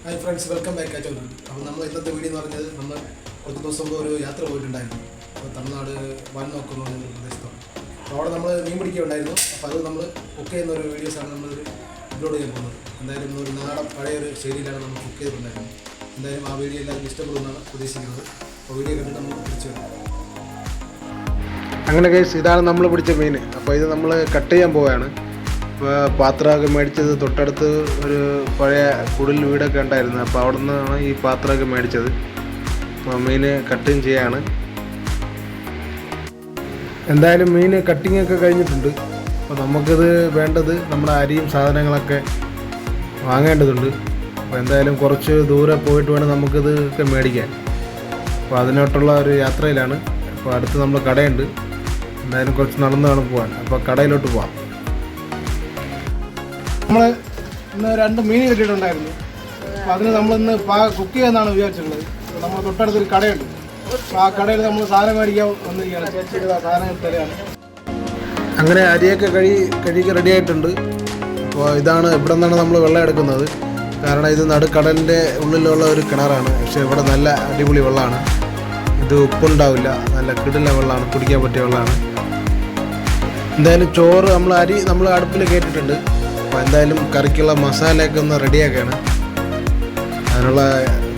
Hi friends, welcome back to our video. നമ്മൾ ഇന്നത്തെ video എന്ന് പറഞ്ഞത് നമ്മൾ കുറച്ച് ദിവസം മുമ്പ് ഒരു യാത്ര പോയിട്ടുണ്ടായിരുന്നു. അപ്പോൾ തമിഴ്നാട് വാൽനോക്കുന്ന ഒരു പ്രദേശത്താണ്. അപ്പോൾ അവിടെ നമ്മൾ മീൻ പിടിക്കുകയുണ്ടായിരുന്നു. അപ്പോൾ അത് നമ്മൾ കുക്ക് ചെയ്യുന്ന ഒരു വീഡിയോസാണ് നമ്മൾ അപ്ലോഡ് ചെയ്യാൻ പോകുന്നത്. എന്തായാലും ഒരു നാടൻ പഴയൊരു ശൈലിയിലാണ് നമ്മൾ കുക്ക് ചെയ്തിട്ടുണ്ടായിരുന്നത്. എന്തായാലും ആ വീഡിയോ എല്ലാവർക്കും ഇഷ്ടപ്പെടുമെന്നാണ് പ്രതീക്ഷിക്കുന്നത്. അപ്പോൾ വീഡിയോ കണ്ടിട്ട് നമ്മൾ തിരിച്ചു വരാം. അങ്ങനെ കേസ് ഇതാണ് നമ്മൾ പിടിച്ച മീൻ. അപ്പോൾ ഇത് നമ്മൾ കട്ട് ചെയ്യാൻ പോവുകയാണ്. പാത്രമൊക്കെ മേടിച്ചത് തൊട്ടടുത്ത് ഒരു പഴയ കുടിൽ വീടൊക്കെ ഉണ്ടായിരുന്നു. അപ്പോൾ അവിടെ നിന്നാണ് ഈ പാത്രമൊക്കെ മേടിച്ചത്. അപ്പോൾ മീൻ കട്ടിങ് ചെയ്യാണ്. എന്തായാലും മീൻ കട്ടിങ്ങൊക്കെ കഴിഞ്ഞിട്ടുണ്ട്. അപ്പോൾ നമുക്കിത് വേണ്ടത് നമ്മുടെ അരിയും സാധനങ്ങളൊക്കെ വാങ്ങേണ്ടതുണ്ട്. അപ്പോൾ എന്തായാലും കുറച്ച് ദൂരെ പോയിട്ട് വേണം നമുക്കിത് ഒക്കെ മേടിക്കാൻ. അപ്പോൾ അതിനോട്ടുള്ള ഒരു യാത്രയിലാണ്. അപ്പോൾ അടുത്ത് നമ്മൾ കടയുണ്ട്. എന്തായാലും കുറച്ച് നടന്ന് വേണം പോകാൻ. അപ്പോൾ കടയിലോട്ട് പോകാം. നമ്മൾ ഇന്ന് 2 മീൻ കിട്ടിയിട്ടുണ്ടായിരുന്നു. അപ്പോൾ അതിന് നമ്മളിന്ന് കുക്ക് ചെയ്യാമെന്നാണ് വിചാരിച്ചിട്ടുള്ളത്. നമ്മൾ തൊട്ടടുത്തൊരു കടയുണ്ട്. അപ്പോൾ ആ കടയിൽ നമ്മൾ സാധനം മേടിക്കാൻ വന്നിരിക്കുകയാണ്. ചേച്ചിയുടെ സാധനങ്ങൾ തരാണ്. അങ്ങനെ അരിയൊക്കെ കഴുകി റെഡി ആയിട്ടുണ്ട്. അപ്പോൾ ഇതാണ് ഇവിടെ നിന്നാണ് നമ്മൾ വെള്ളം എടുക്കുന്നത്. കാരണം ഇത് നടുക്കടലിൻ്റെ ഉള്ളിലുള്ള ഒരു കിണറാണ്. പക്ഷേ ഇവിടെ നല്ല അടിപൊളി വെള്ളമാണ്. ഇത് ഉപ്പുണ്ടാവില്ല, നല്ല കിടില വെള്ളമാണ്, കുടിക്കാൻ പറ്റിയ വെള്ളമാണ്. എന്തായാലും ചോറ് അരി നമ്മൾ അടുപ്പിൽ കയറ്റിയിട്ടുണ്ട്. അപ്പോൾ എന്തായാലും കറിക്കുള്ള മസാലയൊക്കെ ഒന്ന് റെഡിയാക്കുകയാണ്. അതിനുള്ള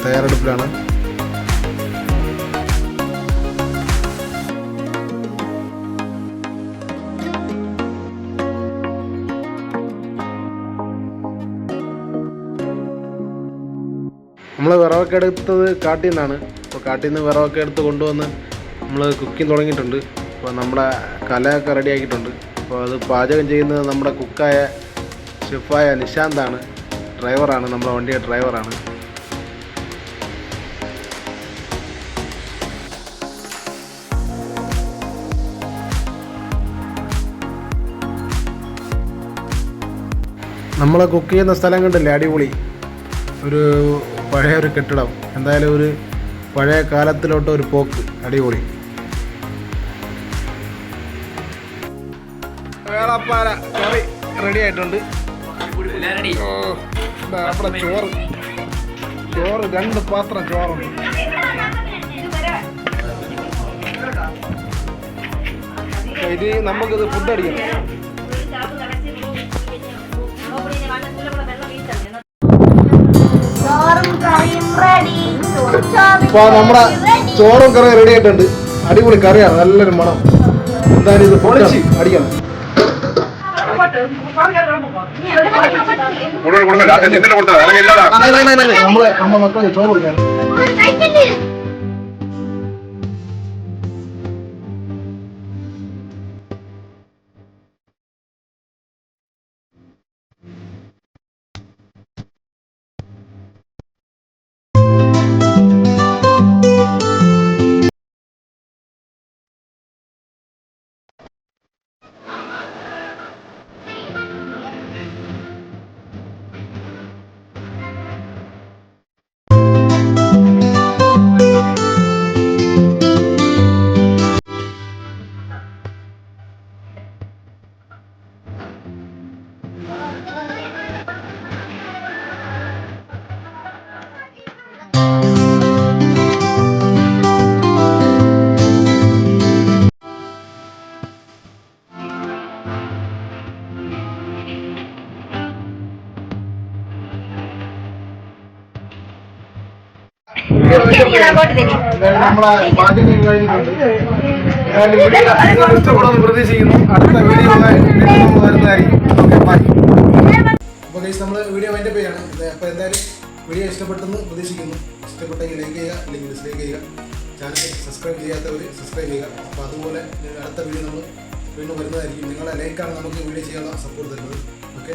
തയ്യാറെടുപ്പിലാണ്. നമ്മൾ വിറകൊക്കെ എടുത്തത് കാട്ടിൽ നിന്നാണ്. അപ്പോൾ കാട്ടിൽ നിന്ന് വിറകൊക്കെ എടുത്ത് കൊണ്ടുവന്ന് നമ്മൾ കുക്കിംഗ് തുടങ്ങിയിട്ടുണ്ട്. അപ്പോൾ നമ്മുടെ കലയൊക്കെ റെഡിയാക്കിയിട്ടുണ്ട്. അപ്പോൾ അത് പാചകം ചെയ്യുന്നത് നമ്മുടെ കുക്കായ ഷെഫായ നിശാന്താണ്. ഡ്രൈവറാണ്, നമ്മുടെ വണ്ടിയുടെ ഡ്രൈവറാണ്. നമ്മളെ കുക്ക് ചെയ്യുന്ന സ്ഥലം കണ്ടില്ലേ, അടിപൊളി ഒരു പഴയൊരു കെട്ടിടം. എന്തായാലും ഒരു പഴയ കാലത്തിലോട്ട് ഒരു പോക്ക്, അടിപൊളി. വേളപ്പാര കറി റെഡി ആയിട്ടുണ്ട്. നമ്മുടെ ചോറ് 2 പാത്രം ചോറുണ്ട്. ഇത് നമുക്കിത് ഫുഡ് അടിക്കണം. ഇപ്പോൾ നമ്മുടെ ചോറും കറിയും റെഡി ആയിട്ടുണ്ട്. അടിപൊളി കറിയാണ്, നല്ലൊരു മണം. എന്തായാലും ഇത് പൊളിച്ച് അടിക്കണം. നമ്മളെ മക്കളെ ചോറ് കൊടുക്കാൻ പ്രതീക്ഷിക്കുന്നു. അടുത്ത വീഡിയോ വരുന്നതായിരിക്കും. അപ്പോൾ ഗൈസ്, നമ്മൾ വീഡിയോ വൈൻഡപ്പ് ചെയ്യാണ്. അപ്പോൾ എന്തായാലും വീഡിയോ ഇഷ്ടപ്പെട്ടെന്ന് പ്രതീക്ഷിക്കുന്നു. ഇഷ്ടപ്പെട്ടെങ്കിൽ ലൈക്ക് ചെയ്യുക, അല്ലെങ്കിൽ ഡിസ്ലൈക്ക് ചെയ്യുക. ചാനൽ സബ്സ്ക്രൈബ് ചെയ്യാത്തവർ സബ്സ്ക്രൈബ് ചെയ്യുക. അപ്പോൾ അതുപോലെ അടുത്ത വീഡിയോ നമ്മൾ വീണ്ടും വരുന്നതായിരിക്കും. നിങ്ങളുടെ ലൈക്കാണ് നമുക്ക് വീഡിയോ ചെയ്യാനുള്ള സപ്പോർട്ട് തരുന്നത്. ഓക്കെ.